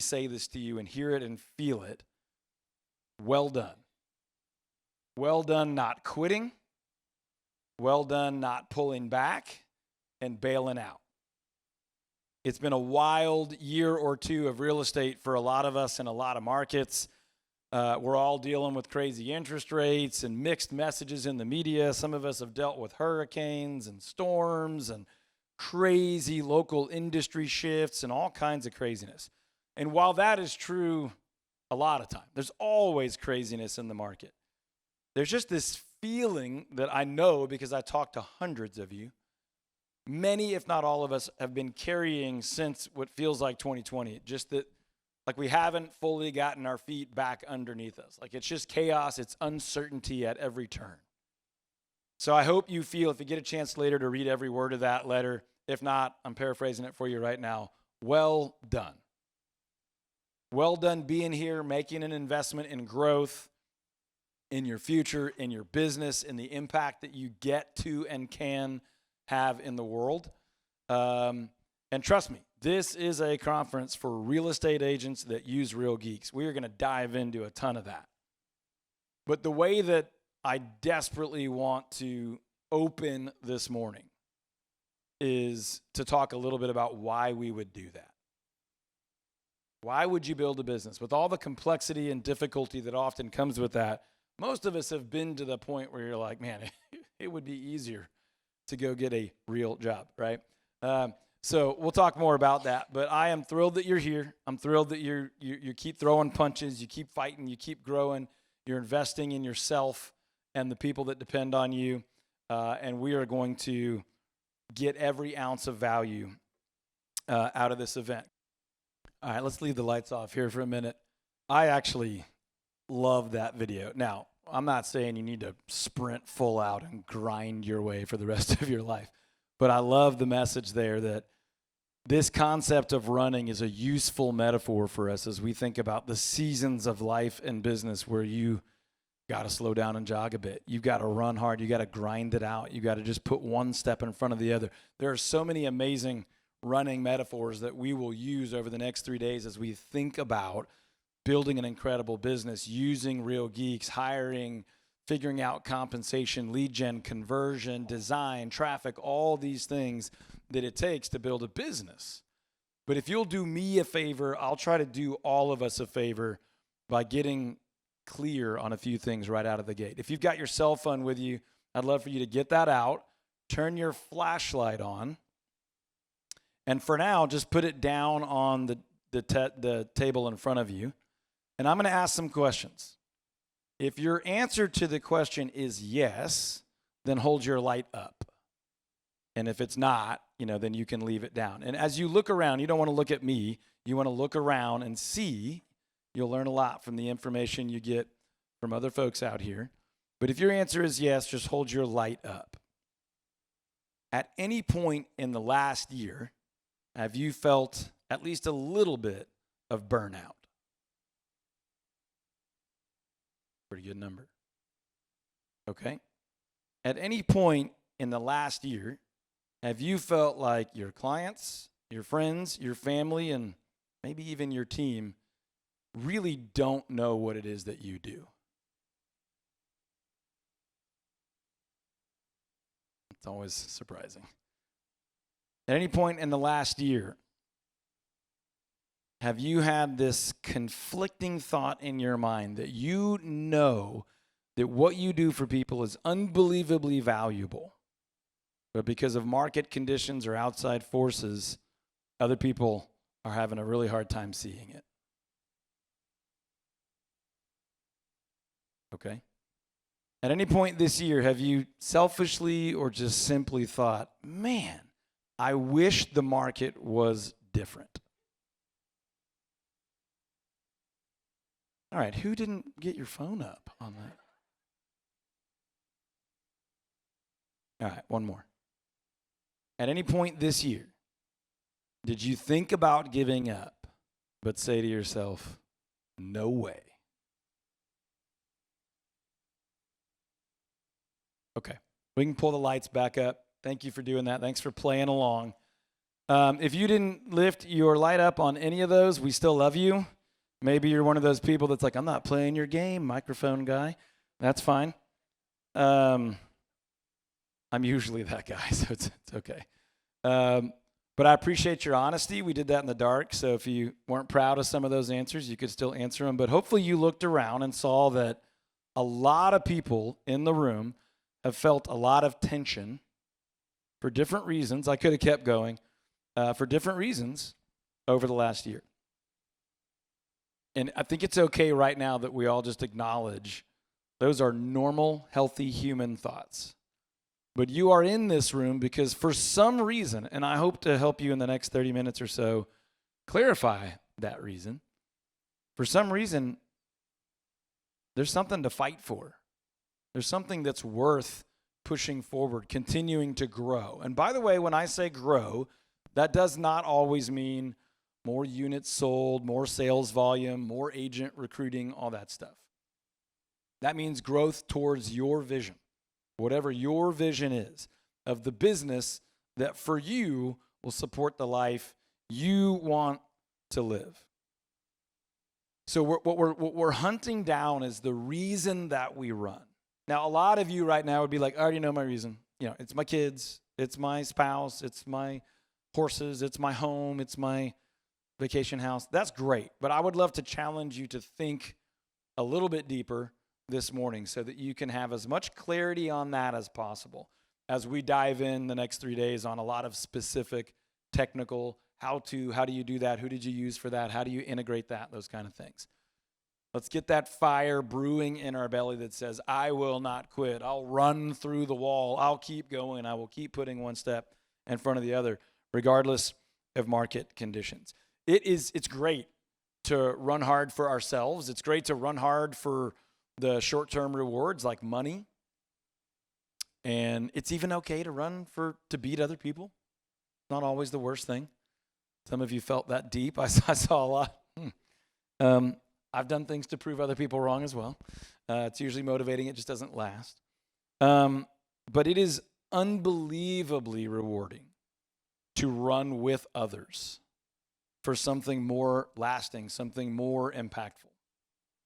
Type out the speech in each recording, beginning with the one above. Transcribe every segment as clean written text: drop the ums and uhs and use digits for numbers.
say this to you and hear it and feel it. Well done. Well done not quitting. Well done not pulling back and bailing out. It's been a wild year or two of real estate for a lot of us in a lot of markets. We're all dealing with crazy interest rates and mixed messages in the media. Some of us have dealt with hurricanes and storms and crazy local industry shifts and all kinds of craziness. And while that is true a lot of time, there's always craziness in the market. There's just this feeling that I know because I talked to hundreds of you. Many, if not all of us, have been carrying since what feels like 2020. Just that, like, we haven't fully gotten our feet back underneath us. Like, it's just chaos. It's uncertainty at every turn. So I hope you feel, if you get a chance later to read every word of that letter, if not, I'm paraphrasing it for you right now, well done. Well done being here, making an investment in growth, in your future, in your business, in the impact that you get to and can have in the world. And trust me, this is a conference for real estate agents that use Real Geeks. We are going to dive into a ton of that. But the way that I desperately want to open this morning is to talk a little bit about why we would do that. Why would you build a business? With all the complexity and difficulty that often comes with that, most of us have been to the point where you're like, man, it would be easier to go get a real job, right? So we'll talk more about that, but I am thrilled that you're here. I'm thrilled that you keep throwing punches, you keep fighting, you keep growing, you're investing in yourself and the people that depend on you, and we are going to get every ounce of value out of this event. All right, let's leave the lights off here for a minute. I actually love that video. Now, I'm not saying you need to sprint full out and grind your way for the rest of your life, but I love the message there that this concept of running is a useful metaphor for us as we think about the seasons of life and business where you got to slow down and jog a bit. You've got to run hard. You got to grind it out. You got to just put one step in front of the other. There are so many amazing running metaphors that we will use over the next 3 days as we think about building an incredible business, using Real Geeks, hiring, figuring out compensation, lead gen, conversion, design, traffic, all these things that it takes to build a business. But if you'll do me a favor, I'll try to do all of us a favor by getting clear on a few things right out of the gate. If you've got your cell phone with you, I'd love for you to get that out, turn your flashlight on, and for now, just put it down on the table in front of you. And I'm going to ask some questions. If your answer to the question is yes, then hold your light up. And if it's not, then you can leave it down. And as you look around, you don't want to look at me. You want to look around and see. You'll learn a lot from the information you get from other folks out here. But if your answer is yes, just hold your light up. At any point in the last year, have you felt at least a little bit of burnout? Pretty good number. Okay. At any point in the last year, have you felt like your clients, your friends, your family, and maybe even your team really don't know what it is that you do? It's always surprising. At any point in the last year, have you had this conflicting thought in your mind that you know that what you do for people is unbelievably valuable, but because of market conditions or outside forces, other people are having a really hard time seeing it? Okay. At any point this year, have you selfishly or just simply thought, man, I wish the market was different? All right, who didn't get your phone up on that? All right, one more. At any point this year, did you think about giving up, but say to yourself, no way? Okay, we can pull the lights back up. Thank you for doing that. Thanks for playing along. If you didn't lift your light up on any of those, we still love you. Maybe you're one of those people that's like, I'm not playing your game, microphone guy. That's fine. I'm usually that guy, so it's okay. But I appreciate your honesty. We did that in the dark, so if you weren't proud of some of those answers, you could still answer them. But hopefully you looked around and saw that a lot of people in the room have felt a lot of tension for different reasons. I could have kept going, for different reasons over the last year. And I think it's okay right now that we all just acknowledge those are normal, healthy human thoughts. But you are in this room because for some reason, and I hope to help you in the next 30 minutes or so clarify that reason. For some reason, there's something to fight for. There's something that's worth pushing forward, continuing to grow. And by the way, when I say grow, that does not always mean more units sold, more sales volume, more agent recruiting, all that stuff. That means growth towards your vision, whatever your vision is of the business that for you will support the life you want to live. So what we're hunting down is the reason that we run. Now, a lot of you right now would be like, I already know my reason. It's my kids, it's my spouse, it's my horses, it's my home, it's my vacation house. That's great, but I would love to challenge you to think a little bit deeper this morning so that you can have as much clarity on that as possible as we dive in the next 3 days on a lot of specific technical how do you do that, who did you use for that, how do you integrate that, those kind of things. Let's get that fire brewing in our belly that says, I will not quit. I'll run through the wall. I'll keep going. I will keep putting one step in front of the other, regardless of market conditions. It's great to run hard for ourselves. It's great to run hard for the short-term rewards like money. And it's even okay to run to beat other people. Not always the worst thing. Some of you felt that deep. I saw a lot. I've done things to prove other people wrong as well. It's usually motivating. It just doesn't last. But it is unbelievably rewarding to run with others for something more lasting, something more impactful.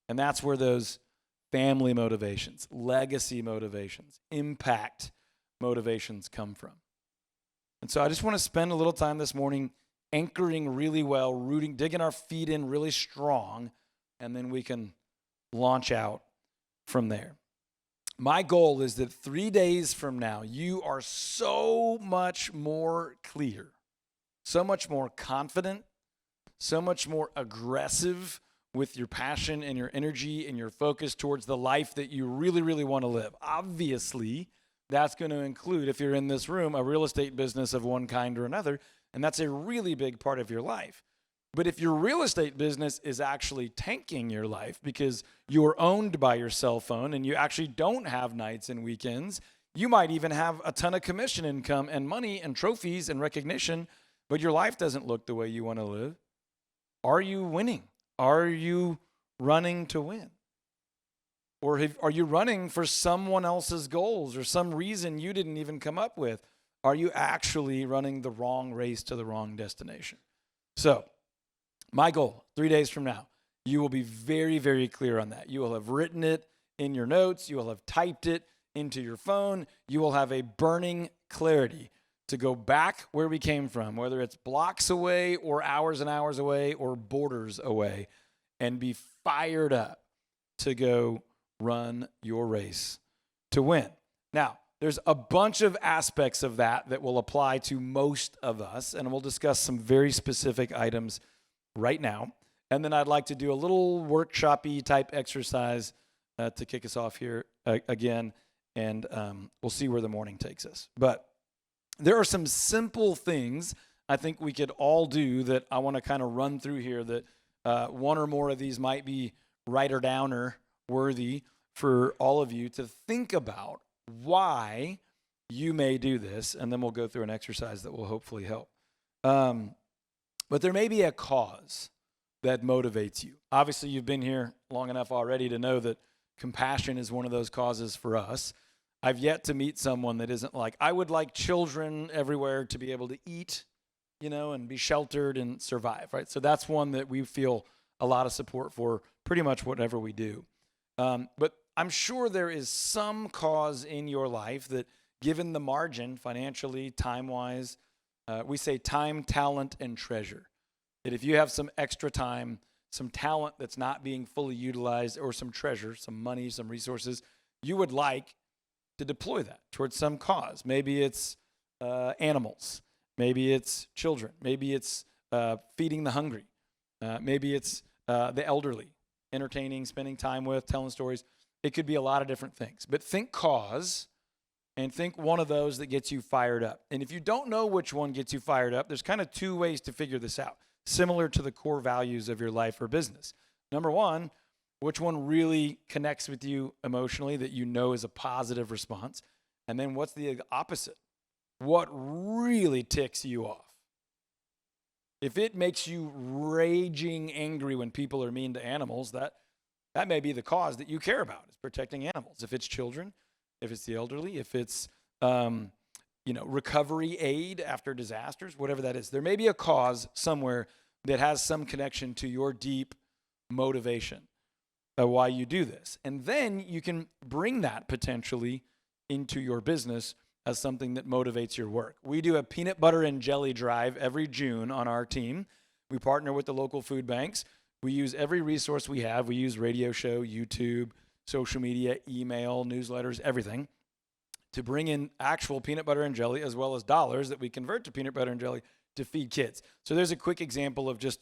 And that's where those family motivations, legacy motivations, impact motivations come from. And so I just want to spend a little time this morning anchoring really well, rooting, digging our feet in really strong, and then we can launch out from there. My goal is that 3 days from now, you are so much more clear, so much more confident, so much more aggressive with your passion and your energy and your focus towards the life that you really, really want to live. Obviously, that's going to include, if you're in this room, a real estate business of one kind or another, and that's a really big part of your life. But if your real estate business is actually tanking your life because you're owned by your cell phone and you actually don't have nights and weekends, you might even have a ton of commission income and money and trophies and recognition, but your life doesn't look the way you want to live. Are you winning? Are you running to win? Or are you running for someone else's goals or some reason you didn't even come up with? Are you actually running the wrong race to the wrong destination? So, my goal, 3 days from now, you will be very, very clear on that. You will have written it in your notes. You will have typed it into your phone. You will have a burning clarity to go back where we came from, whether it's blocks away or hours and hours away or borders away, and be fired up to go run your race to win. Now, there's a bunch of aspects of that will apply to most of us, and we'll discuss some very specific items right now. And then I'd like to do a little workshop-y type exercise to kick us off here again, and we'll see where the morning takes us. But there are some simple things I think we could all do that I want to kind of run through here that one or more of these might be writer-downer worthy for all of you to think about why you may do this, and then we'll go through an exercise that will hopefully help. But there may be a cause that motivates you. Obviously, you've been here long enough already to know that compassion is one of those causes for us. I've yet to meet someone that isn't like, I would like children everywhere to be able to eat, and be sheltered and survive, right? So that's one that we feel a lot of support for pretty much whatever we do. But I'm sure there is some cause in your life that, given the margin financially, time-wise, we say time, talent, and treasure. That if you have some extra time, some talent that's not being fully utilized, or some treasure, some money, some resources, you would like to deploy that towards some cause. Maybe it's animals. Maybe it's children. Maybe it's feeding the hungry. Maybe it's the elderly, entertaining, spending time with, telling stories. It could be a lot of different things. But think cause and think one of those that gets you fired up. And if you don't know which one gets you fired up, there's kind of two ways to figure this out, similar to the core values of your life or business. Number one, which one really connects with you emotionally that you know is a positive response? And then what's the opposite? What really ticks you off? If it makes you raging angry when people are mean to animals, that may be the cause that you care about, is protecting animals. If it's children, if it's the elderly, if it's recovery aid after disasters, whatever that is, there may be a cause somewhere that has some connection to your deep motivation of why you do this. And then you can bring that potentially into your business as something that motivates your work. We do a peanut butter and jelly drive every June on our team. We partner with the local food banks. We use every resource we have. We use radio show, YouTube, social media, email, newsletters, everything to bring in actual peanut butter and jelly, as well as dollars that we convert to peanut butter and jelly to feed kids. So there's a quick example of just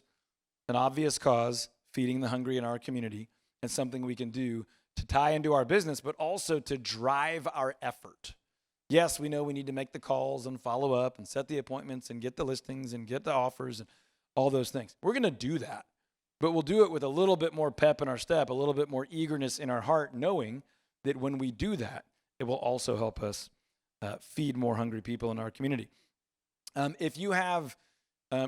an obvious cause, feeding the hungry in our community, and something we can do to tie into our business, but also to drive our effort. Yes, we know we need to make the calls and follow up and set the appointments and get the listings and get the offers and all those things. We're going to do that, but we'll do it with a little bit more pep in our step, a little bit more eagerness in our heart, knowing that when we do that, it will also help us feed more hungry people in our community. If you have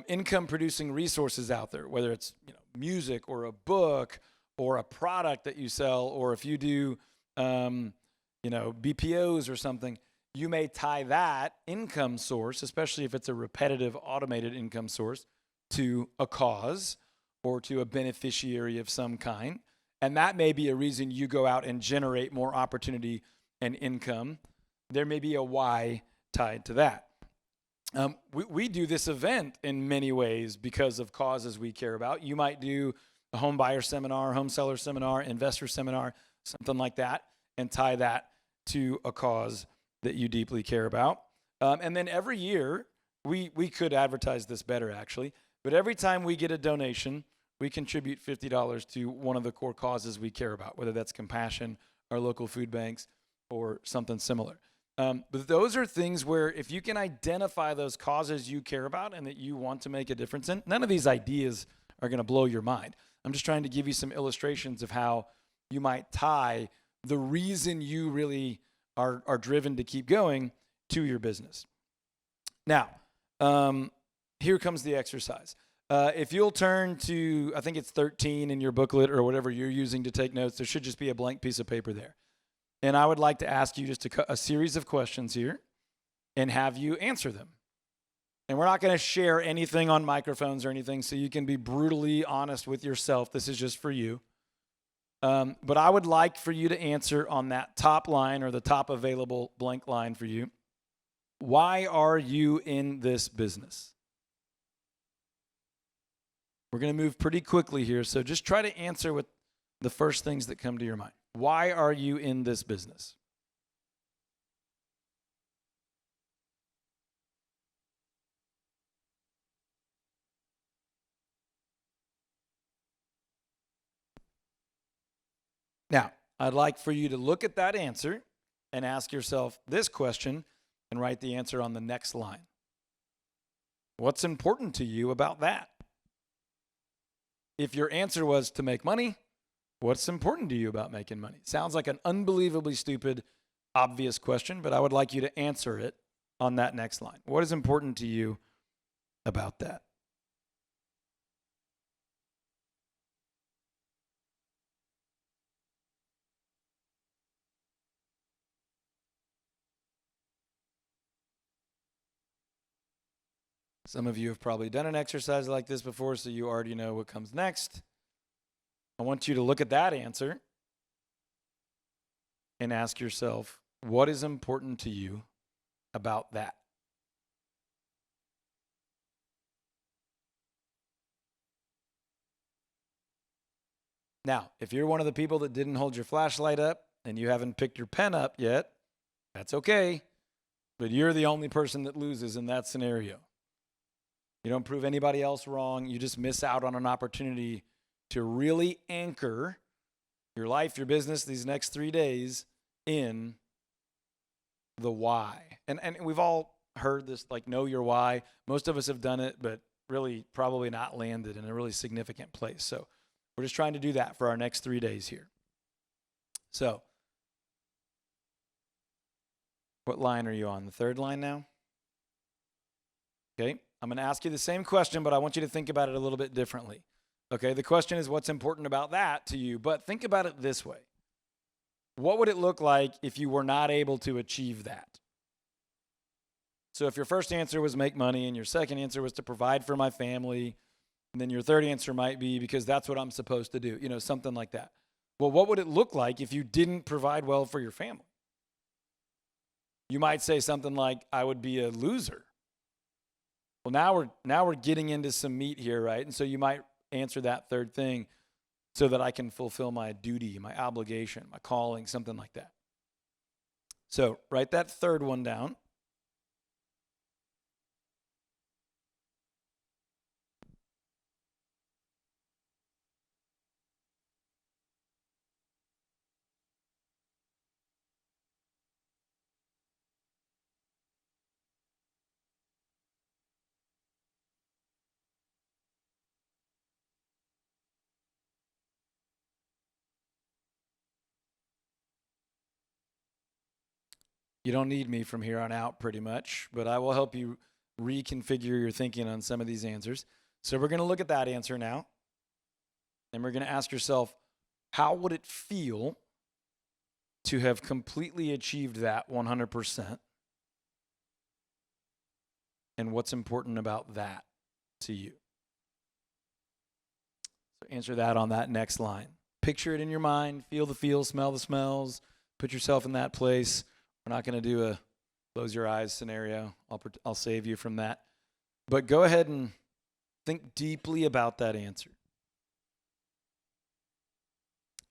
income-producing resources out there, whether it's music or a book or a product that you sell, or if you do BPOs or something, you may tie that income source, especially if it's a repetitive, automated income source, to a cause or to a beneficiary of some kind. And that may be a reason you go out and generate more opportunity and income. There may be a why tied to that. We do this event in many ways because of causes we care about. You might do a home buyer seminar, home seller seminar, investor seminar, something like that, and tie that to a cause that you deeply care about. And then every year, we could advertise this better actually, but every time we get a donation, we contribute $50 to one of the core causes we care about, whether that's compassion, our local food banks, or something similar. But those are things where if you can identify those causes you care about and that you want to make a difference in, none of these ideas are going to blow your mind. I'm just trying to give you some illustrations of how you might tie the reason you really are driven to keep going to your business. Now, here comes the exercise. If you'll turn to, I think it's 13 in your booklet or whatever you're using to take notes, there should just be a blank piece of paper there. And I would like to ask you just a series of questions here and have you answer them. And we're not going to share anything on microphones or anything, so you can be brutally honest with yourself. This is just for you. But I would like for you to answer on that top line or the top available blank line for you. Why are you in this business? We're going to move pretty quickly here, so just try to answer with the first things that come to your mind. Why are you in this business? Now, I'd like for you to look at that answer and ask yourself this question and write the answer on the next line. What's important to you about that? If your answer was to make money, what's important to you about making money? Sounds like an unbelievably stupid, obvious question, but I would like you to answer it on that next line. What is important to you about that? Some of you have probably done an exercise like this before, so you already know what comes next. I want you to look at that answer and ask yourself, what is important to you about that? Now, if you're one of the people that didn't hold your flashlight up and you haven't picked your pen up yet, that's okay. But you're the only person that loses in that scenario. You don't prove anybody else wrong. You just miss out on an opportunity to really anchor your life, your business, these next 3 days in the why. And we've all heard this, like, know your why. Most of us have done it, but really probably not landed in a really significant place. So we're just trying to do that for our next 3 days here. So what line are you on? The third line now? Okay, I'm going to ask you the same question, but I want you to think about it a little bit differently. Okay, the question is, what's important about that to you? But think about it this way. What would it look like if you were not able to achieve that? So if your first answer was make money and your second answer was to provide for my family, and then your third answer might be because that's what I'm supposed to do, something like that. Well, what would it look like if you didn't provide well for your family? You might say something like, I would be a loser. Well, now we're getting into some meat here, right? And so you might answer that third thing so that I can fulfill my duty, my obligation, my calling, something like that. So write that third one down. You don't need me from here on out pretty much, but I will help you reconfigure your thinking on some of these answers. So we're going to look at that answer now, and we're going to ask yourself, how would it feel to have completely achieved that 100%? And what's important about that to you? So answer that on that next line. Picture it in your mind, feel the feels, smell the smells, put yourself in that place. We're not going to do a close your eyes scenario. I'll save you from that. But go ahead and think deeply about that answer.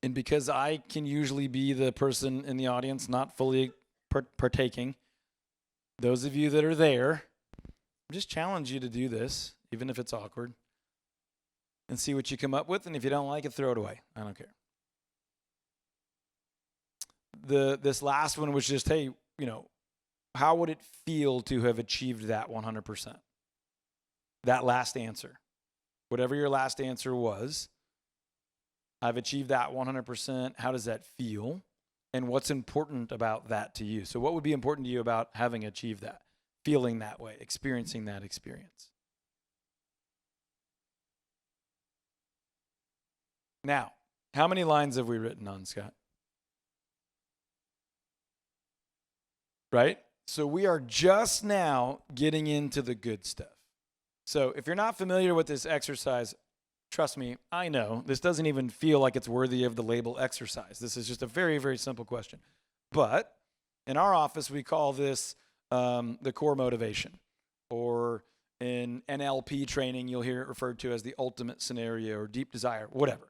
And because I can usually be the person in the audience not fully partaking, those of you that are there, I just challenge you to do this, even if it's awkward, and see what you come up with. And if you don't like it, throw it away. I don't care. This last one was just, hey, how would it feel to have achieved that 100%? That last answer. Whatever your last answer was, I've achieved that 100%. How does that feel? And what's important about that to you? So what would be important to you about having achieved that, feeling that way, experiencing that experience? Now, how many lines have we written on, Scott? Right? So we are just now getting into the good stuff. So if you're not familiar with this exercise, trust me, I know this doesn't even feel like it's worthy of the label exercise. This is just a very, very simple question. But in our office, we call this the core motivation, or in NLP training, you'll hear it referred to as the ultimate scenario or deep desire, whatever.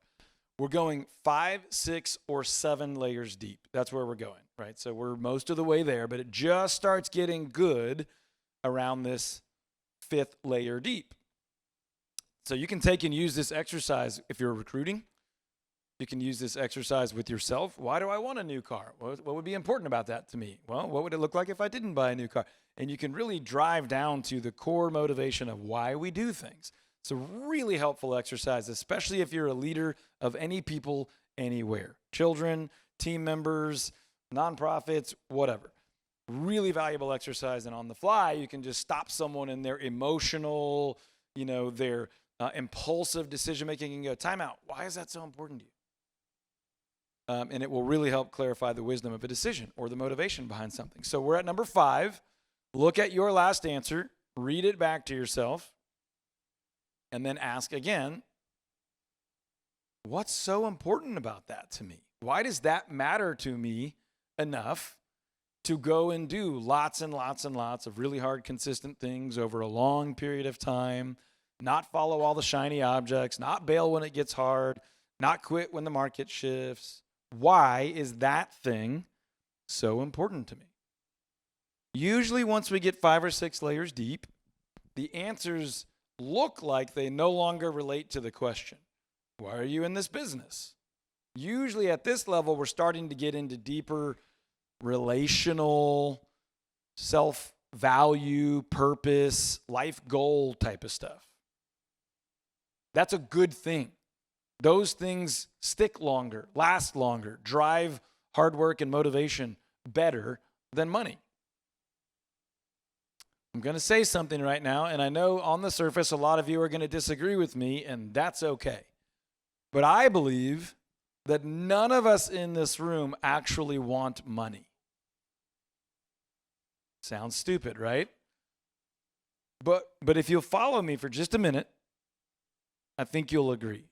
We're going 5, 6, or 7 layers deep. That's where we're going, right? So we're most of the way there, but it just starts getting good around this 5th layer deep. So you can take and use this exercise if you're recruiting. You can use this exercise with yourself. Why do I want a new car? What would be important about that to me? Well, what would it look like if I didn't buy a new car? And you can really drive down to the core motivation of why we do things. It's a really helpful exercise, especially if you're a leader of any people anywhere. Children, team members, nonprofits, whatever. Really valuable exercise. And on the fly, you can just stop someone in their emotional, their impulsive decision-making and go, time out. Why is that so important to you? And it will really help clarify the wisdom of a decision or the motivation behind something. So we're at number 5. Look at your last answer. read it back to yourself, and then ask again, what's so important about that to me? Why does that matter to me enough to go and do lots and lots and lots of really hard, consistent things over a long period of time, not follow all the shiny objects, not bail when it gets hard, not quit when the market shifts? Why is that thing so important to me? Usually once we get 5 or 6 layers deep, the answers look like they no longer relate to the question. Why are you in this business? Usually at this level, we're starting to get into deeper relational, self-value, purpose, life goal type of stuff. That's a good thing. Those things stick longer, last longer, drive hard work and motivation better than money. I'm going to say something right now, and I know on the surface a lot of you are going to disagree with me, and that's okay. But I believe that none of us in this room actually want money. Sounds stupid, right? But if you'll follow me for just a minute, I think you'll agree.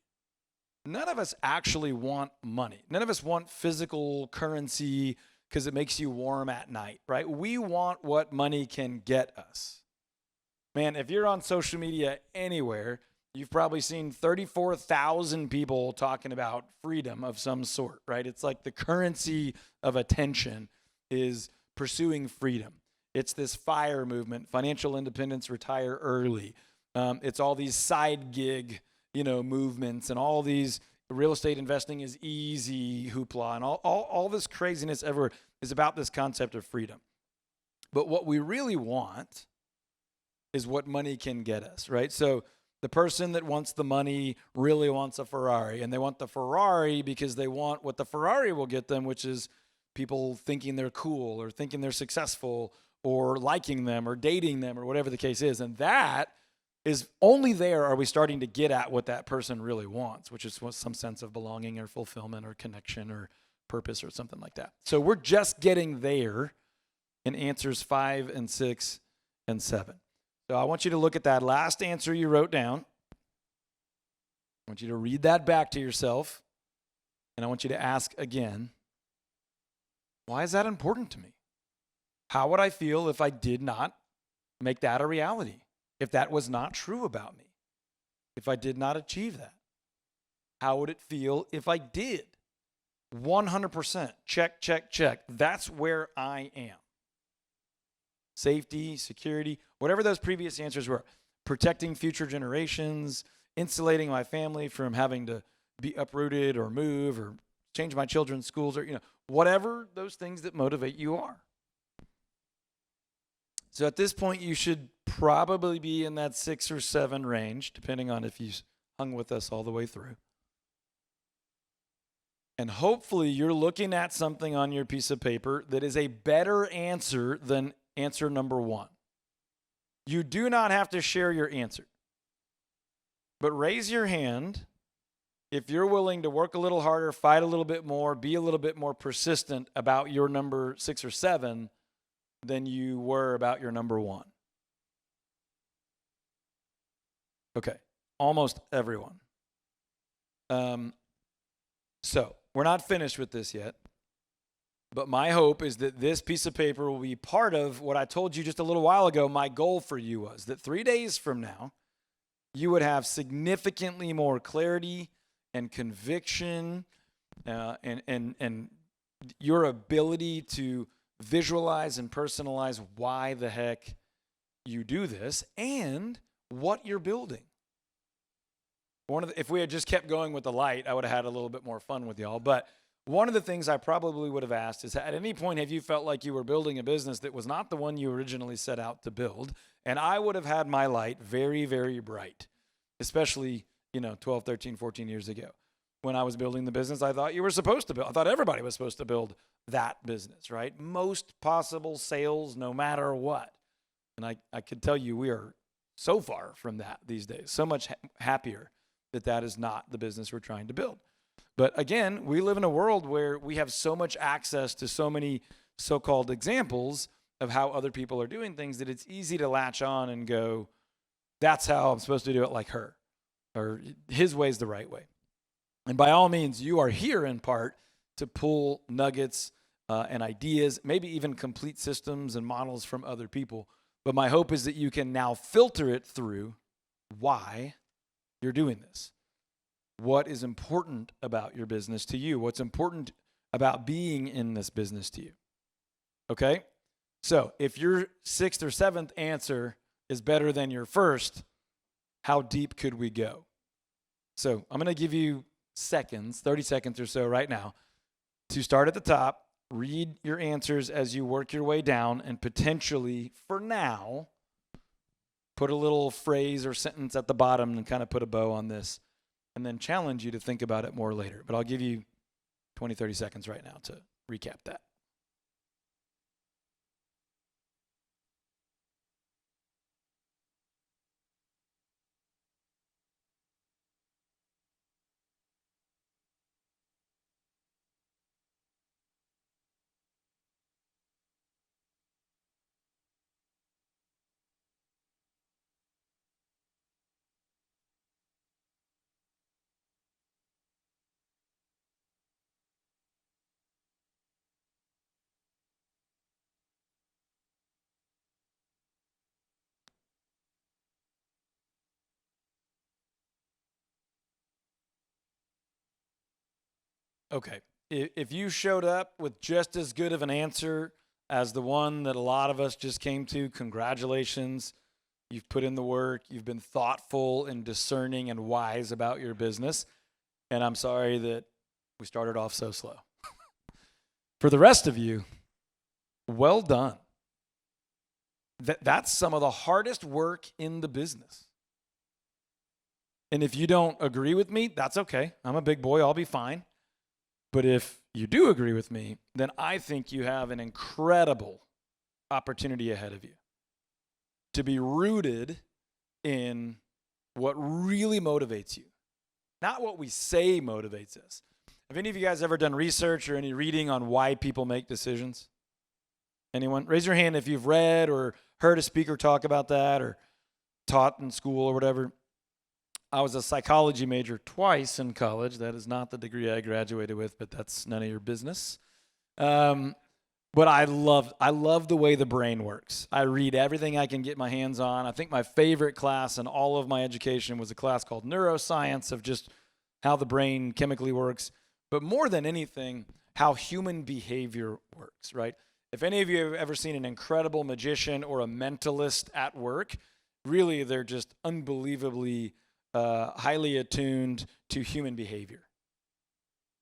None of us actually want money. None of us want physical currency because it makes you warm at night, right? We want what money can get us. Man, if you're on social media anywhere, you've probably seen 34,000 people talking about freedom of some sort, right? It's like the currency of attention is pursuing freedom. It's this FIRE movement, financial independence, retire early. It's all these side gig, movements, and all these real estate investing is easy hoopla, and all this craziness everywhere is about this concept of freedom. But what we really want is what money can get us, right? So the person that wants the money really wants a Ferrari, and they want the Ferrari because they want what the Ferrari will get them, which is people thinking they're cool or thinking they're successful or liking them or dating them or whatever the case is. And that is only there are we starting to get at what that person really wants, which is some sense of belonging or fulfillment or connection or purpose or something like that. So we're just getting there in answers 5 and 6 and 7. So I want you to look at that last answer you wrote down. I want you to read that back to yourself. And I want you to ask again, why is that important to me? How would I feel if I did not make that a reality? If that was not true about me? If I did not achieve that? How would it feel if I did? 100%. Check, check, check. That's where I am. Safety, security, whatever those previous answers were. Protecting future generations, insulating my family from having to be uprooted or move or change my children's schools or, whatever those things that motivate you are. So at this point, you should probably be in that 6 or 7 range, depending on if you hung with us all the way through. And hopefully you're looking at something on your piece of paper that is a better answer than answer number 1. You do not have to share your answer. But raise your hand if you're willing to work a little harder, fight a little bit more, be a little bit more persistent about your number 6 or 7 than you were about your number 1. Okay, almost everyone. So we're not finished with this yet, but my hope is that this piece of paper will be part of what I told you just a little while ago. My goal for you was that 3 days from now, you would have significantly more clarity and conviction and your ability to visualize and personalize why the heck you do this and what you're building. If we had just kept going with the light, I would have had a little bit more fun with y'all. But one of the things I probably would have asked is, at any point have you felt like you were building a business that was not the one you originally set out to build? And I would have had my light very, very bright, especially, 12, 13, 14 years ago. When I was building the business, I thought you were supposed to build. I thought everybody was supposed to build that business, right? Most possible sales, no matter what. And I could tell you we are so far from that these days. So much happier that is not the business we're trying to build. But again, we live in a world where we have so much access to so many so-called examples of how other people are doing things that it's easy to latch on and go, that's how I'm supposed to do it, like her, or his way is the right way. And by all means, you are here in part to pull nuggets and ideas, maybe even complete systems and models from other people. But my hope is that you can now filter it through why you're doing this. What is important about your business to you? What's important about being in this business to you? Okay? So if your sixth or seventh answer is better than your first, how deep could we go? So I'm going to give you seconds, 30 seconds or so right now, to start at the top, read your answers as you work your way down, and potentially, for now, put a little phrase or sentence at the bottom and kind of put a bow on this, and then challenge you to think about it more later. But I'll give you 20, 30 seconds right now to recap that. Okay. If you showed up with just as good of an answer as the one that a lot of us just came to, congratulations. You've put in the work. You've been thoughtful and discerning and wise about your business. And I'm sorry that we started off so slow. For the rest of you, well done. That's some of the hardest work in the business. And if you don't agree with me, that's okay. I'm a big boy. I'll be fine. But if you do agree with me, then I think you have an incredible opportunity ahead of you to be rooted in what really motivates you, not what we say motivates us. Have any of you guys ever done research or any reading on why people make decisions? Anyone? Raise your hand if you've read or heard a speaker talk about that or taught in school or whatever. I was a psychology major twice in college. That is not the degree I graduated with, but that's none of your business. But I love the way the brain works. I read everything I can get my hands on. I think my favorite class in all of my education was a class called neuroscience, of just how the brain chemically works. But more than anything, how human behavior works, right? If any of you have ever seen an incredible magician or a mentalist at work, really they're just unbelievably highly attuned to human behavior.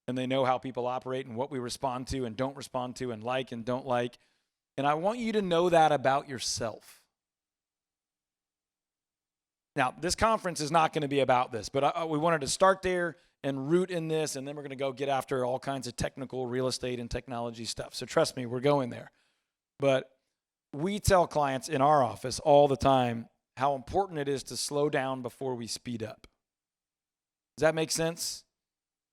And they know how people operate and what we respond to and don't respond to and like and don't like. And I want you to know that about yourself. Now, this conference is not going to be about this, but we wanted to start there and root in this, and then we're going to go get after all kinds of technical real estate and technology stuff. So trust me, we're going there. But we tell clients in our office all the time how important it is to slow down before we speed up. Does that make sense?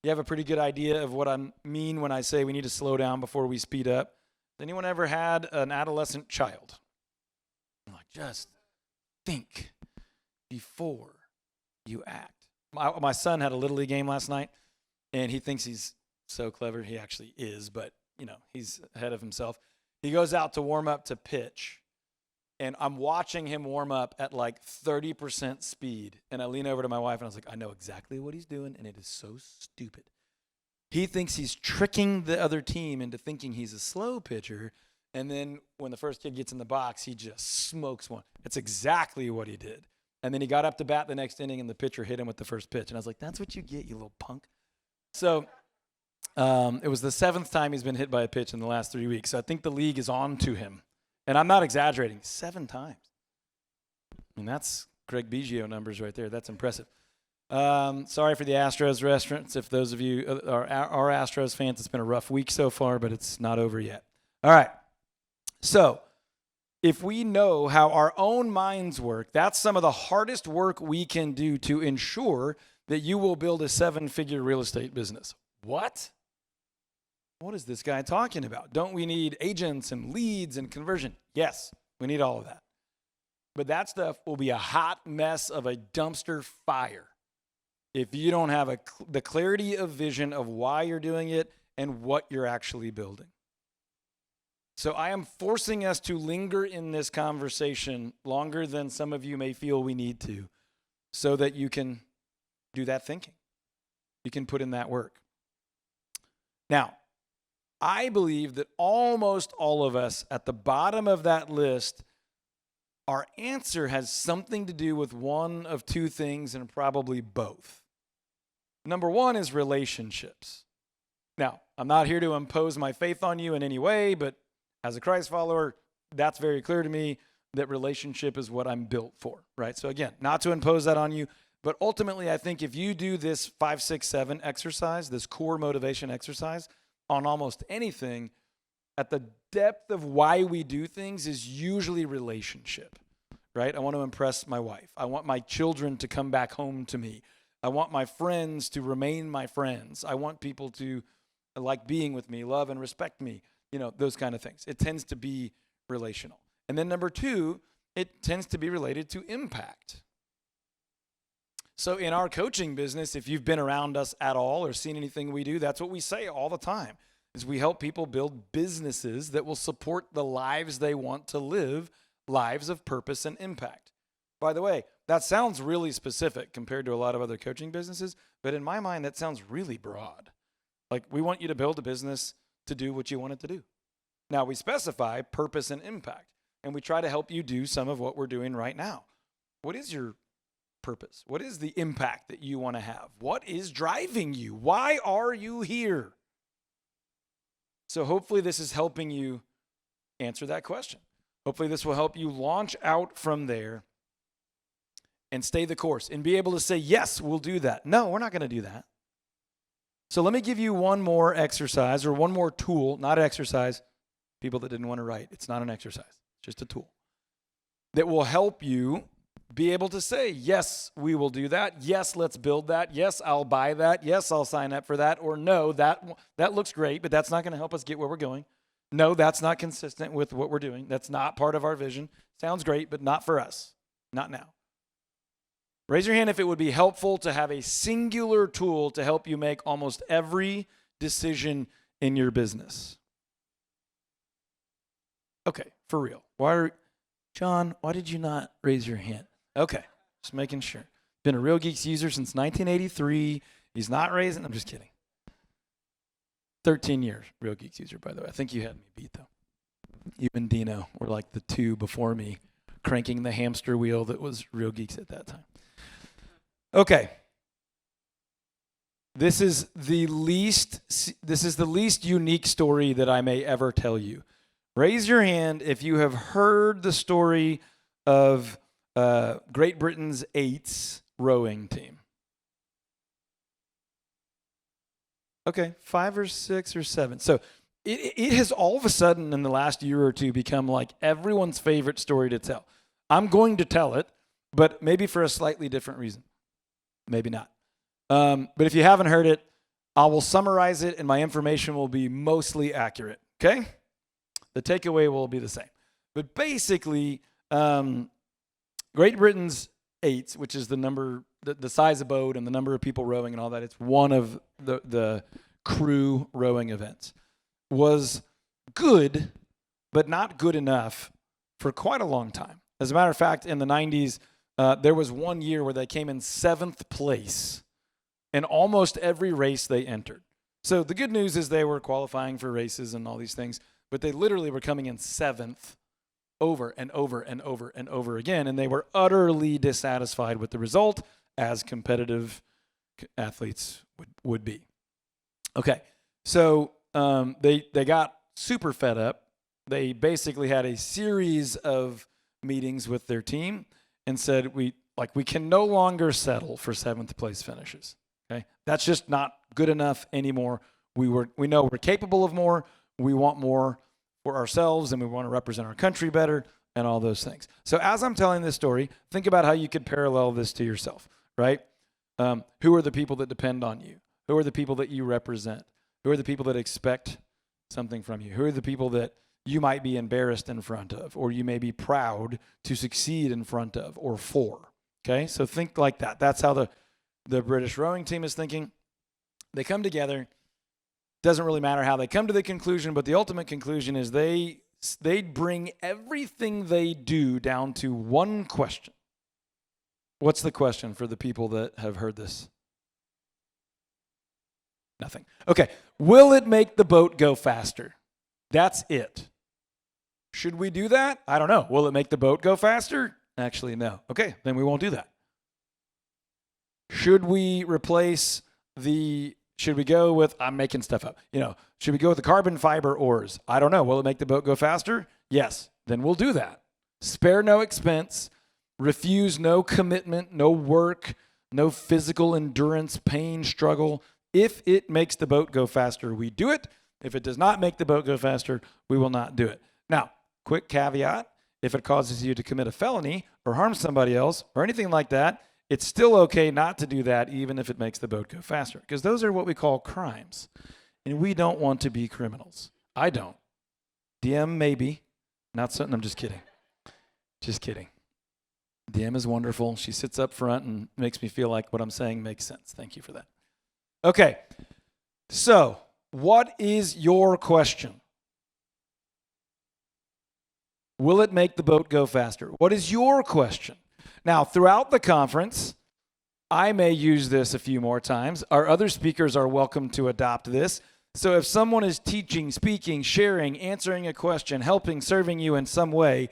You have a pretty good idea of what I mean when I say we need to slow down before we speed up? Anyone ever had an adolescent child? I'm like, just think before you act. My son had a Little League game last night, and he thinks he's so clever. He actually is, but, he's ahead of himself. He goes out to warm up to pitch. And I'm watching him warm up at like 30% speed. And I lean over to my wife and I was like, I know exactly what he's doing, and it is so stupid. He thinks he's tricking the other team into thinking he's a slow pitcher. And then when the first kid gets in the box, he just smokes one. That's exactly what he did. And then he got up to bat the next inning, and the pitcher hit him with the first pitch. And I was like, that's what you get, you little punk. So it was the 7th time he's been hit by a pitch in the last 3 weeks. So I think the league is on to him. And I'm not exaggerating, 7 times. I mean, that's Craig Biggio numbers right there. That's impressive. Sorry for the Astros restaurants. If those of you are Astros fans, it's been a rough week so far, but it's not over yet. All right. So if we know how our own minds work, that's some of the hardest work we can do to ensure that you will build a 7-figure real estate business. What? what is this guy talking about? Don't we need agents and leads and conversion? Yes, we need all of that. But that stuff will be a hot mess of a dumpster fire if you don't have the clarity of vision of why you're doing it and what you're actually building. So I am forcing us to linger in this conversation longer than some of you may feel we need to, so that you can do that thinking. You can put in that work. Now, I believe that almost all of us at the bottom of that list, our answer has something to do with one of two things and probably both. Number one is relationships. Now, I'm not here to impose my faith on you in any way, but as a Christ follower, that's very clear to me that relationship is what I'm built for, right? So again, not to impose that on you, but ultimately I think if you do this 5, 6, 7 exercise, this core motivation exercise on almost anything, at the depth of why we do things is usually relationship, right? I want to impress my wife. I want my children to come back home to me. I want my friends to remain my friends. I want people to like being with me, love and respect me, those kind of things. It tends to be relational. And then number two, it tends to be related to impact. So in our coaching business, if you've been around us at all or seen anything we do, that's what we say all the time, is we help people build businesses that will support the lives they want to live, lives of purpose and impact. By the way, that sounds really specific compared to a lot of other coaching businesses, but in my mind, that sounds really broad. Like, we want you to build a business to do what you want it to do. Now, we specify purpose and impact, and we try to help you do some of what we're doing right now. What is your purpose? What is the impact that you want to have? What is driving you? Why are you here? So hopefully this is helping you answer that question. Hopefully this will help you launch out from there and stay the course and be able to say, yes, we'll do that. No, we're not going to do that. So let me give you one more exercise or one more tool, not exercise. People that didn't want to write, it's not an exercise, it's just a tool that will help you be able to say, yes, we will do that. Yes, let's build that. Yes, I'll buy that. Yes, I'll sign up for that. Or no, that looks great, but that's not going to help us get where we're going. No, that's not consistent with what we're doing. That's not part of our vision. Sounds great, but not for us. Not now. Raise your hand if it would be helpful to have a singular tool to help you make almost every decision in your business. Okay, for real. John, why did you not raise your hand? Okay, just making sure. Been a Real Geeks user since 1983. He's not raising. I'm just kidding. 13 years, Real Geeks user, by the way. I think you had me beat, though. You and Dino were like the two before me, cranking the hamster wheel that was Real Geeks at that time. Okay. This is the least unique story that I may ever tell you. Raise your hand if you have heard the story of Great Britain's 8s rowing team. Okay, 5 or 6 or 7. So it has all of a sudden in the last year or two become like everyone's favorite story to tell. I'm going to tell it, but maybe for a slightly different reason. Maybe not. But if you haven't heard it, I will summarize it and my information will be mostly accurate, okay? The takeaway will be the same. But basically, Great Britain's 8s, which is the number, the size of boat and the number of people rowing and all that, it's one of the crew rowing events, was good, but not good enough for quite a long time. As a matter of fact, in the 90s, there was one year where they came in 7th place in almost every race they entered. So the good news is they were qualifying for races and all these things, but they literally were coming in 7th over and over and over and over again, and they were utterly dissatisfied with the result, as competitive athletes would be. Okay, so they got super fed up. They basically had a series of meetings with their team and said, we can no longer settle for 7th place finishes. Okay, that's just not good enough anymore. We know we're capable of more. We want more for ourselves, and we want to represent our country better, and all those things. So as I'm telling this story, think about how you could parallel this to yourself, right? Who are the people that depend on you? Who are the people that you represent? Who are the people that expect something from you? Who are the people that you might be embarrassed in front of, or you may be proud to succeed in front of or for? Okay, so think like that. That's how the British rowing team is thinking. They come together. Doesn't really matter how they come to the conclusion, but the ultimate conclusion is they bring everything they do down to one question. What's the question for the people that have heard this? Nothing. Okay. Will it make the boat go faster? That's it. Should we do that? I don't know. Will it make the boat go faster? Actually, no. Okay, then we won't do that. Should we should we go with, I'm making stuff up, should we go with the carbon fiber oars? I don't know. Will it make the boat go faster? Yes. Then we'll do that. Spare no expense. Refuse no commitment, no work, no physical endurance, pain, struggle. If it makes the boat go faster, we do it. If it does not make the boat go faster, we will not do it. Now, quick caveat, if it causes you to commit a felony or harm somebody else or anything like that, it's still okay not to do that even if it makes the boat go faster, because those are what we call crimes, and we don't want to be criminals. I don't. DM maybe. Not something. I'm just kidding. Just kidding. DM is wonderful. She sits up front and makes me feel like what I'm saying makes sense. Thank you for that. Okay. So, what is your question? Will it make the boat go faster? What is your question? Now, throughout the conference, I may use this a few more times. Our other speakers are welcome to adopt this. So if someone is teaching, speaking, sharing, answering a question, helping, serving you in some way,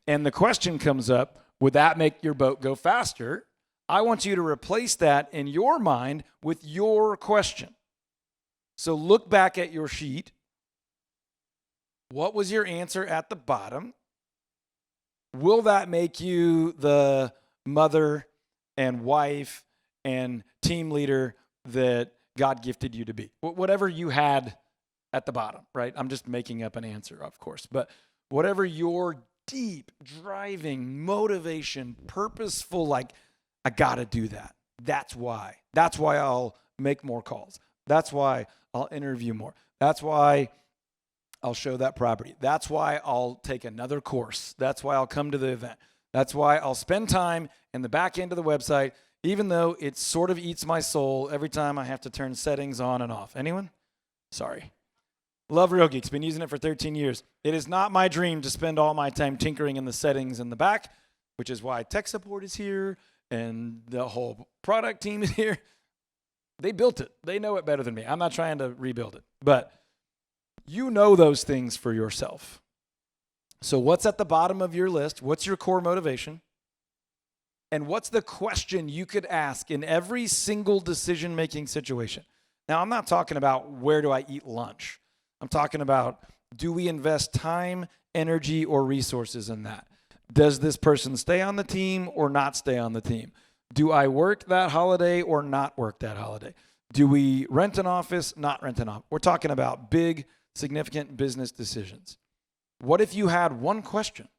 and the question comes up, would that make your boat go faster? I want you to replace that in your mind with your question. So look back at your sheet. What was your answer at the bottom? Will that make you the mother and wife and team leader that God gifted you to be? Whatever you had at the bottom, right? I'm just making up an answer, of course. But whatever your deep, driving, motivation, purposeful, like, I got to do that. That's why. That's why I'll make more calls. That's why I'll interview more. That's why I'll show that property. That's why I'll take another course. That's why I'll come to the event. That's why I'll spend time in the back end of the website, even though it sort of eats my soul every time I have to turn settings on and off. Anyone? Sorry. Love Real Geeks. Been using it for 13 years. It is not my dream to spend all my time tinkering in the settings in the back, which is why tech support is here and the whole product team is here. They built it. They know it better than me. I'm not trying to rebuild it. But you know those things for yourself. So what's at the bottom of your list? What's your core motivation? And what's the question you could ask in every single decision-making situation? Now, I'm not talking about where do I eat lunch. I'm talking about, do we invest time, energy, or resources in that? Does this person stay on the team or not stay on the team? Do I work that holiday or not work that holiday? Do we rent an office, not rent an office? We're talking about big, significant business decisions. What if you had one question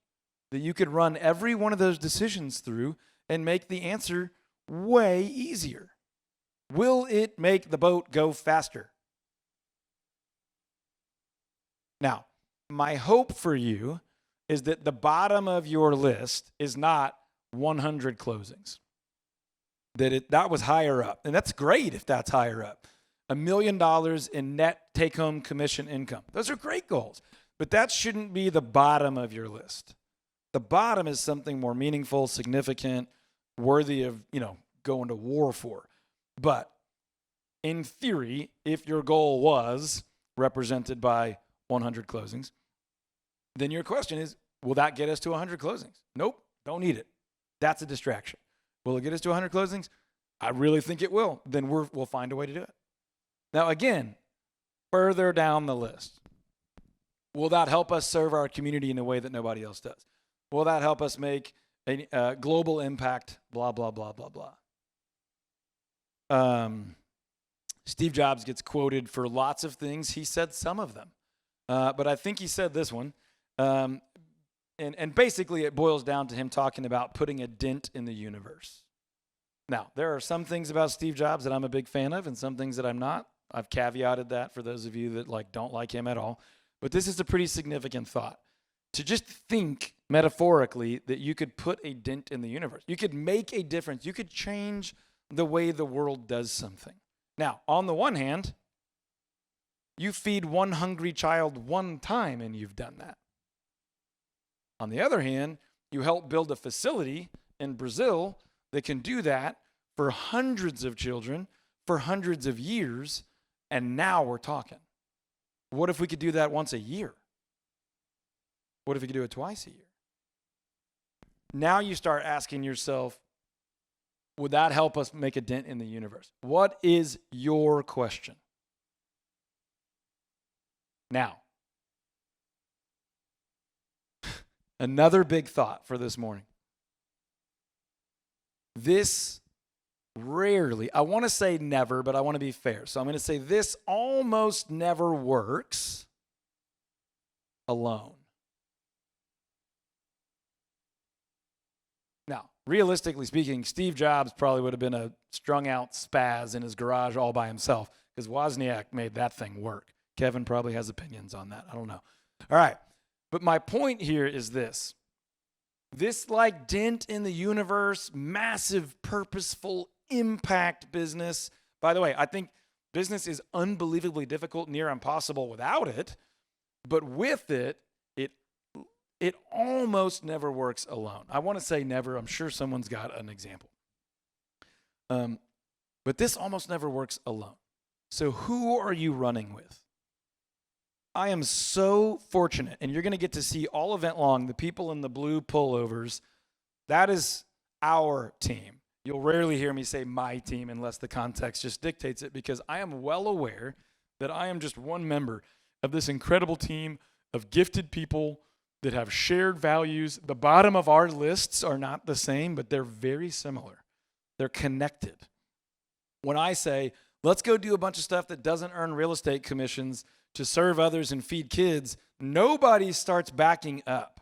that you could run every one of those decisions through and make the answer way easier? Will it make the boat go faster? Now, my hope for you is that the bottom of your list is not 100 closings. That was higher up. And that's great if that's higher up. $1 million in net take-home commission income. Those are great goals. But that shouldn't be the bottom of your list. The bottom is something more meaningful, significant, worthy of, going to war for. But in theory, if your goal was represented by 100 closings, then your question is, will that get us to 100 closings? Nope, don't need it. That's a distraction. Will it get us to 100 closings? I really think it will. Then we'll find a way to do it. Now, again, further down the list, will that help us serve our community in a way that nobody else does? Will that help us make a global impact? Blah, blah, blah, blah, blah. Steve Jobs gets quoted for lots of things. He said some of them. But I think he said this one. And basically it boils down to him talking about putting a dent in the universe. Now, there are some things about Steve Jobs that I'm a big fan of and some things that I'm not. I've caveated that for those of you that like don't like him at all. But this is a pretty significant thought. To just think metaphorically that you could put a dent in the universe. You could make a difference. You could change the way the world does something. Now, on the one hand, you feed one hungry child one time and you've done that. On the other hand, you help build a facility in Brazil that can do that for hundreds of children for hundreds of years, and now we're talking. What if we could do that once a year? What if we could do it twice a year? Now you start asking yourself, would that help us make a dent in the universe? What is your question? Now, another big thought for this morning. This rarely, I want to say never, but I want to be fair. So I'm going to say this almost never works alone. Now, realistically speaking, Steve Jobs probably would have been a strung out spaz in his garage all by himself because Wozniak made that thing work. Kevin probably has opinions on that. I don't know. All right. But my point here is this. This like dent in the universe, massive, purposeful impact business. By the way, I think business is unbelievably difficult, near impossible without it. But with it, it almost never works alone. I want to say never. I'm sure someone's got an example. But this almost never works alone. So who are you running with? I am so fortunate, and you're going to get to see all event long, the people in the blue pullovers. That is our team. You'll rarely hear me say my team unless the context just dictates it, because I am well aware that I am just one member of this incredible team of gifted people that have shared values. The bottom of our lists are not the same, but they're very similar. They're connected. When I say, let's go do a bunch of stuff that doesn't earn real estate commissions to serve others and feed kids, nobody starts backing up.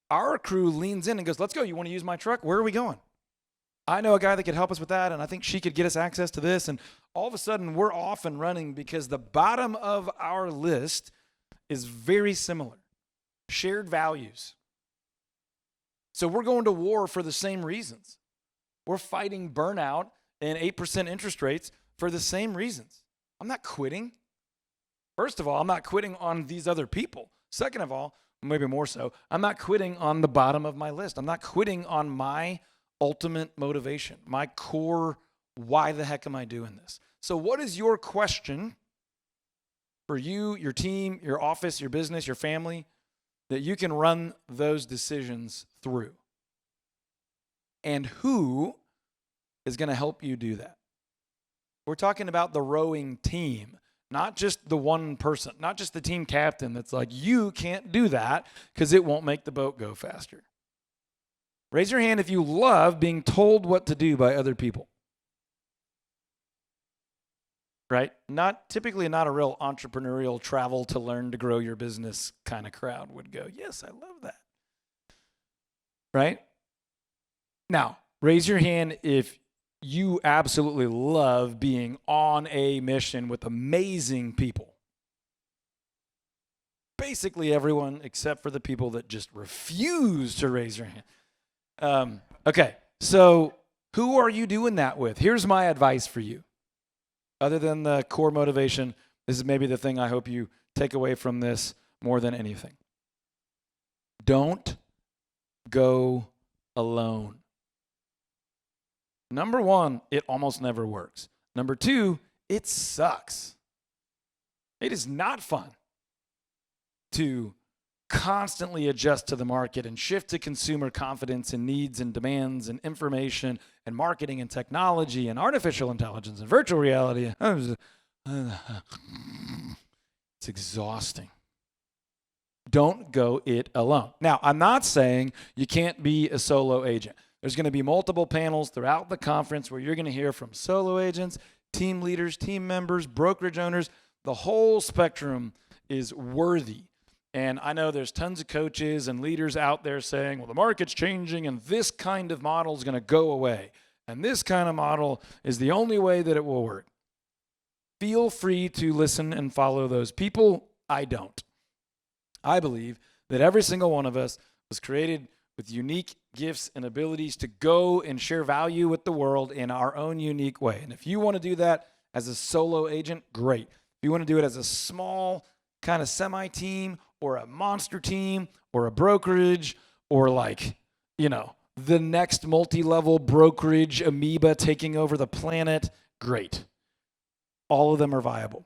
Our crew leans in and goes, let's go. You want to use my truck? Where are we going? I know a guy that could help us with that, and I think she could get us access to this. And all of a sudden, we're off and running because the bottom of our list is very similar. Shared values. So we're going to war for the same reasons. We're fighting burnout and 8% interest rates for the same reasons. I'm not quitting. First of all, I'm not quitting on these other people. Second of all, maybe more so, I'm not quitting on the bottom of my list. I'm not quitting on my ultimate motivation, my core, why the heck am I doing this? So what is your question for you, your team, your office, your business, your family, that you can run those decisions through? And who is going to help you do that? We're talking about the rowing team, not just the one person, not just the team captain that's like, you can't do that because it won't make the boat go faster. Raise your hand if you love being told what to do by other people. Right? Typically not a real entrepreneurial travel to learn to grow your business kind of crowd would go, yes, I love that. Right? Now, raise your hand if you absolutely love being on a mission with amazing people. Basically everyone except for the people that just refuse to raise their hand. Okay, so who are you doing that with? Here's my advice for you. Other than the core motivation, this is maybe the thing I hope you take away from this more than anything. Don't go alone. Number one, it almost never works. Number two, it sucks. It is not fun to constantly adjust to the market and shift to consumer confidence and needs and demands and information and marketing and technology and artificial intelligence and virtual reality. It's exhausting. Don't go it alone. Now, I'm not saying you can't be a solo agent. There's going to be multiple panels throughout the conference where you're going to hear from solo agents, team leaders, team members, brokerage owners. The whole spectrum is worthy. And I know there's tons of coaches and leaders out there saying, well, the market's changing and this kind of model is going to go away. And this kind of model is the only way that it will work. feel free to listen and follow those people. I don't. I believe that every single one of us was created with unique gifts and abilities to go and share value with the world in our own unique way. And if you want to do that as a solo agent, great. If you want to do it as a small kind of semi-team or a monster team or a brokerage or the next multi-level brokerage amoeba taking over the planet, great. All of them are viable.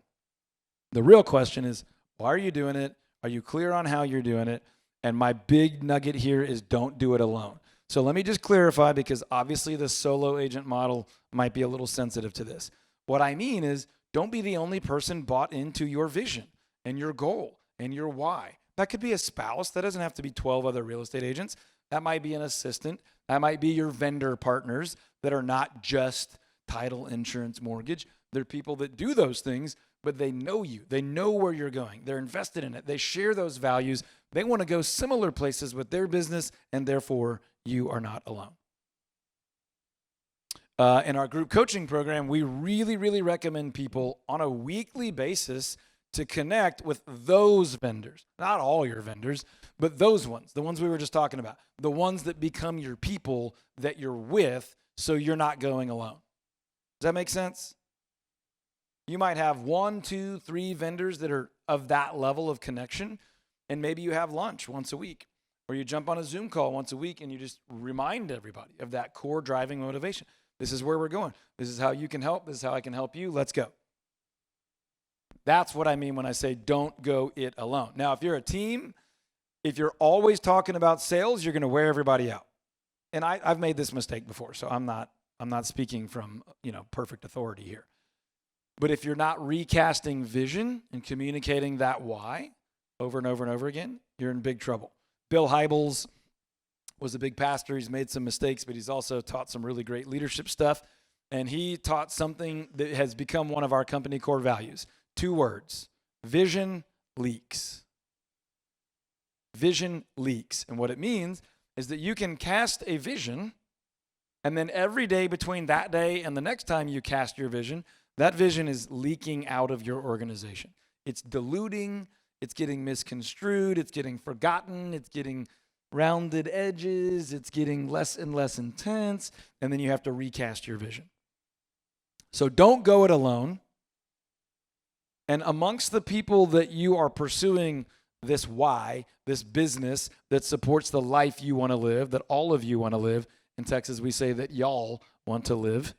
The real question is, why are you doing it? Are you clear on how you're doing it? And my big nugget here is don't do it alone. So let me just clarify, because obviously the solo agent model might be a little sensitive to this. What I mean is, don't be the only person bought into your vision and your goal and your why. That could be a spouse. That doesn't have to be 12 other real estate agents. That might be an assistant. That might be your vendor partners that are not just title, insurance, mortgage. They're people that do those things, but they know you. They know where you're going. They're invested in it. They share those values. They want to go similar places with their business, and therefore you are not alone. In our group coaching program, we really, really recommend people on a weekly basis to connect with those vendors. Not all your vendors, but those ones, the ones we were just talking about, the ones that become your people that you're with, so you're not going alone. Does that make sense? You might have 1, 2, 3 vendors that are of that level of connection, and maybe you have lunch once a week, or you jump on a Zoom call once a week and you just remind everybody of that core driving motivation. This is where we're going. This is how you can help. This is how I can help you. Let's go. That's what I mean when I say don't go it alone. Now, if you're a team, if you're always talking about sales, you're going to wear everybody out. And I've made this mistake before, so I'm not speaking from, perfect authority here. But if you're not recasting vision and communicating that why over and over and over again, you're in big trouble. Bill Hybels was a big pastor. He's made some mistakes, but he's also taught some really great leadership stuff. And he taught something that has become one of our company core values. 2 words: vision leaks. Vision leaks. And what it means is that you can cast a vision, and then every day between that day and the next time you cast your vision, that vision is leaking out of your organization. It's diluting, it's getting misconstrued, it's getting forgotten, it's getting rounded edges, it's getting less and less intense, and then you have to recast your vision. So don't go it alone. And amongst the people that you are pursuing this why, this business that supports the life you want to live, that all of you want to live, in Texas we say that y'all want to live.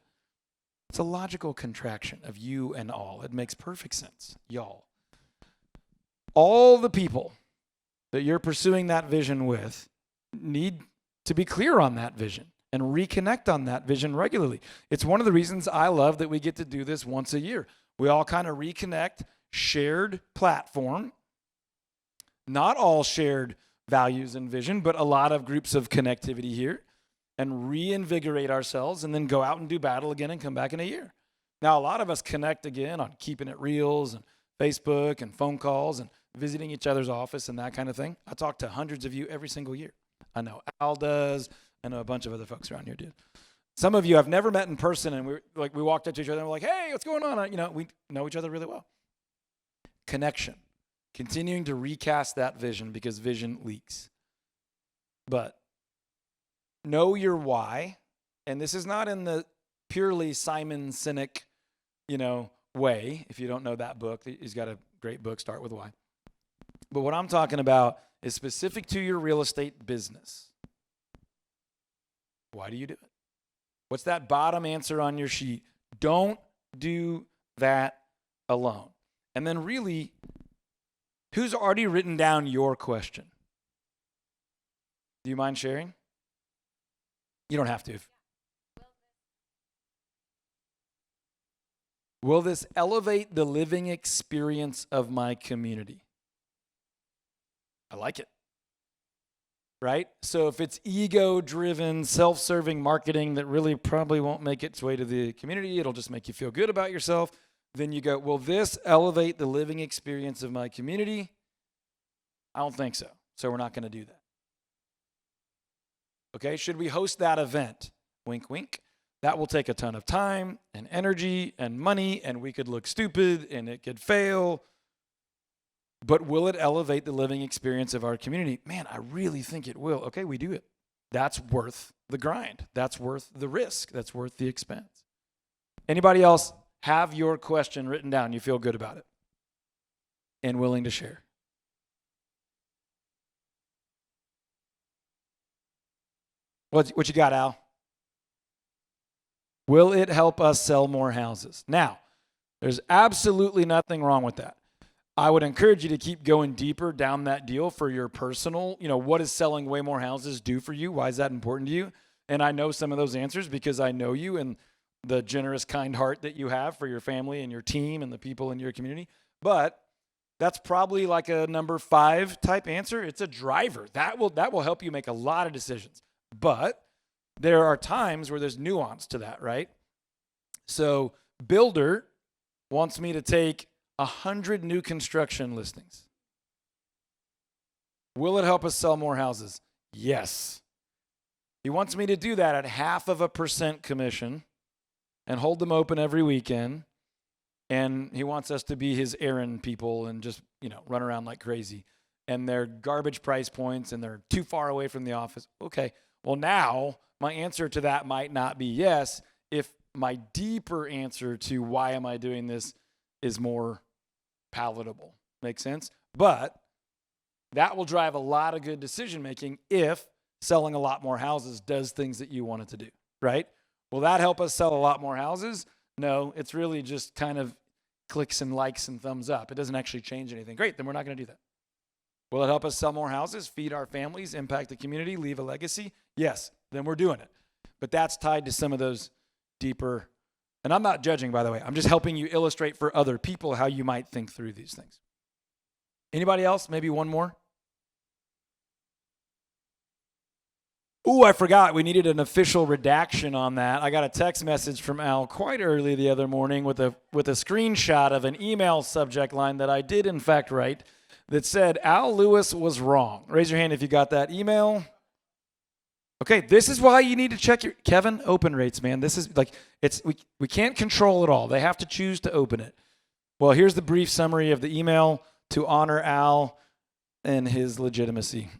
It's a logical contraction of you and all. It makes perfect sense, y'all. All the people that you're pursuing that vision with need to be clear on that vision and reconnect on that vision regularly. It's one of the reasons I love that we get to do this once a year. We all kind of reconnect, shared platform, not all shared values and vision, but a lot of groups of connectivity here, and reinvigorate ourselves and then go out and do battle again and come back in a year. Now, a lot of us connect again on Keeping It Reals and Facebook and phone calls and visiting each other's office and that kind of thing. I talk to hundreds of you every single year. I know Al does. I know a bunch of other folks around here do. Some of you I've never met in person, and we walked up to each other and we're like, hey, what's going on? We know each other really well. Connection. Continuing to recast that vision, because vision leaks. But know your why, and this is not in the purely Simon Sinek, way. If you don't know that book, he's got a great book, Start With Why. But what I'm talking about is specific to your real estate business. Why do you do it? What's that bottom answer on your sheet? Don't do that alone. And then really, who's already written down your question? Do you mind sharing? You don't have to. Will this elevate the living experience of my community? I like it. Right? So if it's ego-driven, self-serving marketing that really probably won't make its way to the community, it'll just make you feel good about yourself, then you go, will this elevate the living experience of my community? I don't think so. So we're not going to do that. Okay, should we host that event? Wink, wink. That will take a ton of time and energy and money, and we could look stupid and it could fail. But will it elevate the living experience of our community? Man, I really think it will. Okay, we do it. That's worth the grind. That's worth the risk. That's worth the expense. Anybody else have your question written down? You feel good about it and willing to share? What you got, Al? Will it help us sell more houses? Now, there's absolutely nothing wrong with that. I would encourage you to keep going deeper down that deal for your personal, what does selling way more houses do for you? Why is that important to you? And I know some of those answers because I know you and the generous, kind heart that you have for your family and your team and the people in your community. But that's probably like a number 5 type answer. It's a driver. That will help you make a lot of decisions. But there are times where there's nuance to that, right? So Builder wants me to take 100 new construction listings. Will it help us sell more houses? Yes. He wants me to do that at 0.5% commission and hold them open every weekend. And he wants us to be his errand people and just, run around like crazy. And they're garbage price points and they're too far away from the office. Okay. Well, now my answer to that might not be yes if my deeper answer to why am I doing this is more palatable. Make sense? But that will drive a lot of good decision making if selling a lot more houses does things that you want it to do, right? Will that help us sell a lot more houses? No, it's really just kind of clicks and likes and thumbs up. It doesn't actually change anything. Great, then we're not going to do that. Will it help us sell more houses, feed our families, impact the community, leave a legacy? Yes, then we're doing it. But that's tied to some of those deeper. And I'm not judging, by the way. I'm just helping you illustrate for other people how you might think through these things. Anybody else? Maybe one more? Ooh, I forgot. We needed an official redaction on that. I got a text message from Al quite early the other morning with a screenshot of an email subject line that I did, in fact, write that said, Al Lewis was wrong. Raise your hand if you got that email. Okay, this is why you need to check your Kevin open rates, man. This is like we can't control it all. They have to choose to open it. Well, here's the brief summary of the email to honor Al and his legitimacy.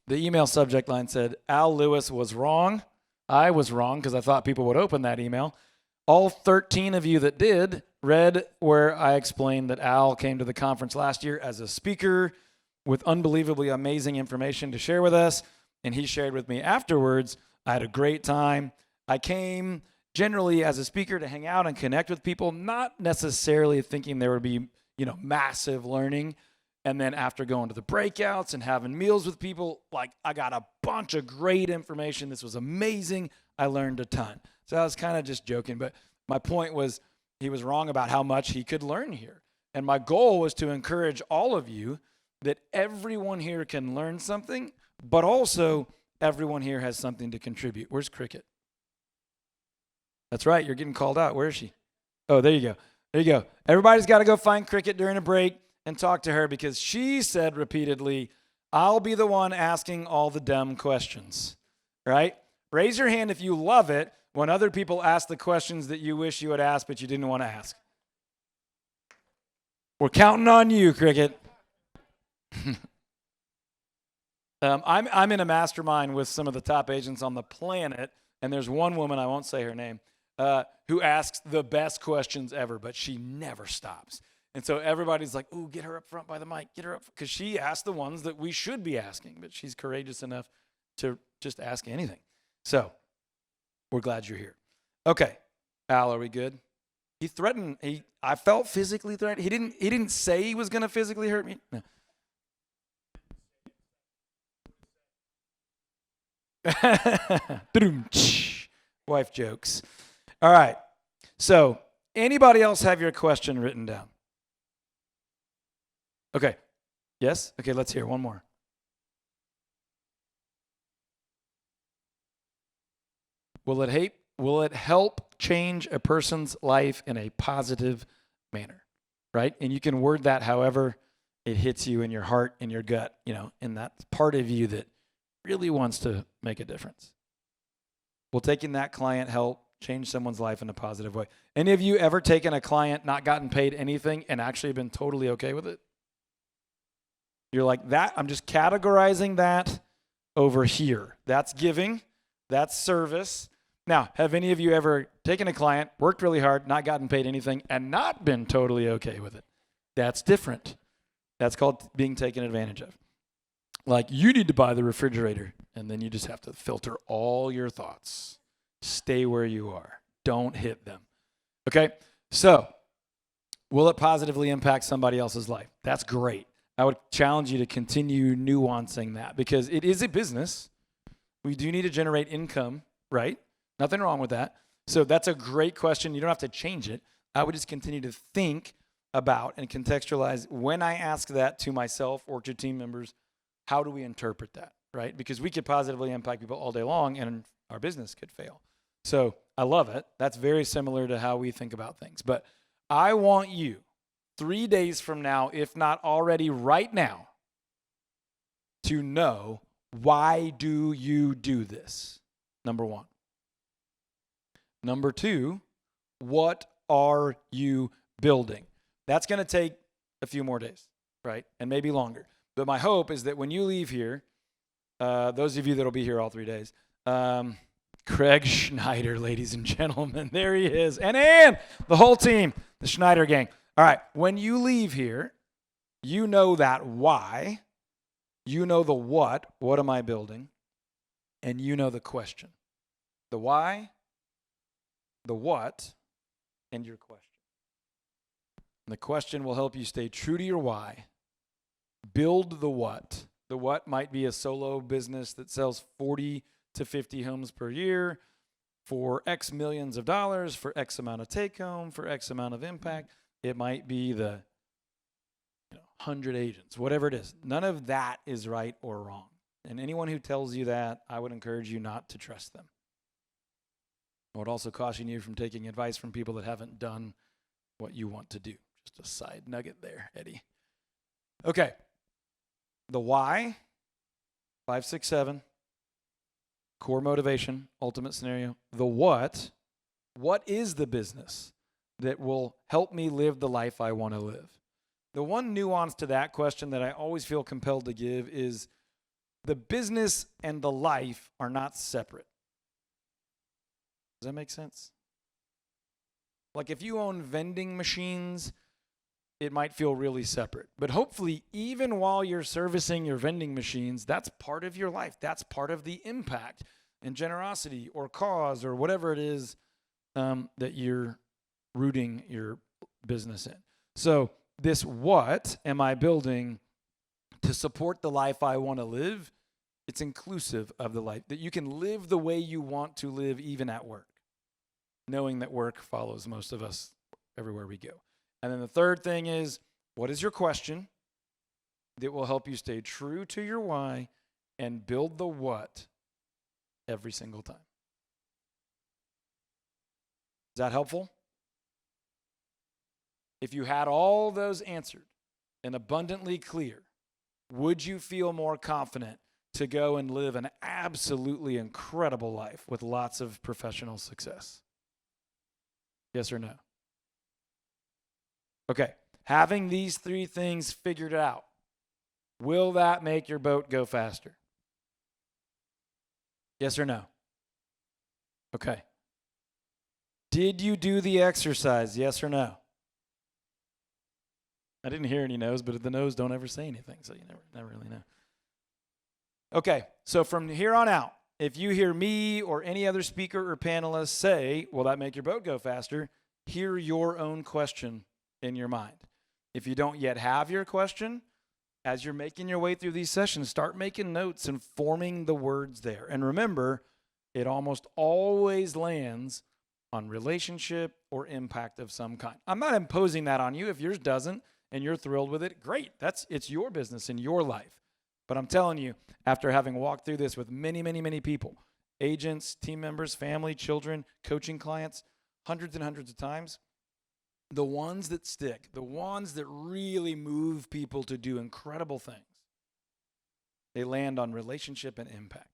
The email subject line said, Al Lewis was wrong. I was wrong because I thought people would open that email. All 13 of you that did read where I explained that Al came to the conference last year as a speaker with unbelievably amazing information to share with us. And he shared with me afterwards, I had a great time. I came generally as a speaker to hang out and connect with people, not necessarily thinking there would be, massive learning. And then after going to the breakouts and having meals with people, I got a bunch of great information. This was amazing. I learned a ton. So I was kind of just joking, but my point was he was wrong about how much he could learn here. And my goal was to encourage all of you that everyone here can learn something, but also everyone here has something to contribute. Where's Cricket? That's right. You're getting called out. Where is she? Oh, there you go. There you go. Everybody's got to go find Cricket during a break and talk to her because she said repeatedly, I'll be the one asking all the dumb questions, right? Raise your hand if you love it when other people ask the questions that you wish you had asked but you didn't want to ask. We're counting on you, Cricket. I'm in a mastermind with some of the top agents on the planet, and there's one woman, I won't say her name, who asks the best questions ever, but she never stops. And so everybody's like, ooh, get her up front by the mic, get her up, because she asked the ones that we should be asking, but she's courageous enough to just ask anything. So we're glad you're here. Okay, Al, are we good? He threatened, I felt physically threatened. He didn't say he was going to physically hurt me. No. Wife jokes. All right. So, anybody else have your question written down? Okay. Yes? Okay, let's hear one more. Will it help change a person's life in a positive manner? Right? And you can word that however it hits you in your heart, in your gut, in that part of you that really wants to make a difference. will taking that client help change someone's life in a positive way? Any of you ever taken a client, not gotten paid anything, and actually been totally okay with it? You're like, that, I'm just categorizing that over here. That's giving. That's service. Now, have any of you ever taken a client, worked really hard, not gotten paid anything, and not been totally okay with it? That's different. That's called being taken advantage of. Like, you need to buy the refrigerator, and then you just have to filter all your thoughts. Stay where you are. Don't hit them. Okay? So, will it positively impact somebody else's life? That's great. I would challenge you to continue nuancing that because it is a business. We do need to generate income, right? Nothing wrong with that. So that's a great question. You don't have to change it. I would just continue to think about and contextualize when I ask that to myself or to team members, how do we interpret that, right? Because we could positively impact people all day long and our business could fail. So I love it. That's very similar to how we think about things. But I want you 3 days from now, if not already right now, to know, why do you do this? Number one. Number two, what are you building? That's going to take a few more days, right? And maybe longer. But my hope is that when you leave here, those of you that will be here all 3 days, Craig Schneider, ladies and gentlemen, there he is. And the whole team, the Schneider gang. All right, when you leave here, you know that why, you know the what am I building, and you know the question. The why, the what, and your question. And the question will help you stay true to your why, build the what. The what might be a solo business that sells 40 to 50 homes per year for X millions of dollars, for X amount of take home, for X amount of impact. It might be the 100 agents, whatever it is. None of that is right or wrong. And anyone who tells you that, I would encourage you not to trust them. I would also caution you from taking advice from people that haven't done what you want to do. Just a side nugget there, Eddie. Okay. The why, 5, 6, 7. Core motivation, ultimate scenario. The what is the business that will help me live the life I want to live? The one nuance to that question that I always feel compelled to give is the business and the life are not separate. Does that make sense? Like if you own vending machines, it might feel really separate. But hopefully, even while you're servicing your vending machines, that's part of your life. That's part of the impact and generosity or cause or whatever it is that you're rooting your business in. So this what am I building to support the life I want to live? It's inclusive of the life that you can live the way you want to live even at work, knowing that work follows most of us everywhere we go. And then the third thing is, what is your question that will help you stay true to your why and build the what every single time? Is that helpful? If you had all those answered and abundantly clear, would you feel more confident to go and live an absolutely incredible life with lots of professional success? Yes or no? Okay, having these 3 things figured out, will that make your boat go faster? Yes or no? Okay. Did you do the exercise? Yes or no? I didn't hear any no's, but the no's don't ever say anything, so you never really know. Okay, so from here on out, if you hear me or any other speaker or panelist say, will that make your boat go faster? Hear your own question in your mind. If you don't yet have your question, as you're making your way through these sessions, start making notes and forming the words there. And remember, it almost always lands on relationship or impact of some kind. I'm not imposing that on you. If yours doesn't and you're thrilled with it, great. It's your business and your life. But I'm telling you, after having walked through this with many, many, many people, agents, team members, family, children, coaching clients, hundreds and hundreds of times, the ones that stick, the ones that really move people to do incredible things, they land on relationship and impact.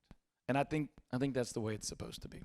And I think that's the way it's supposed to be.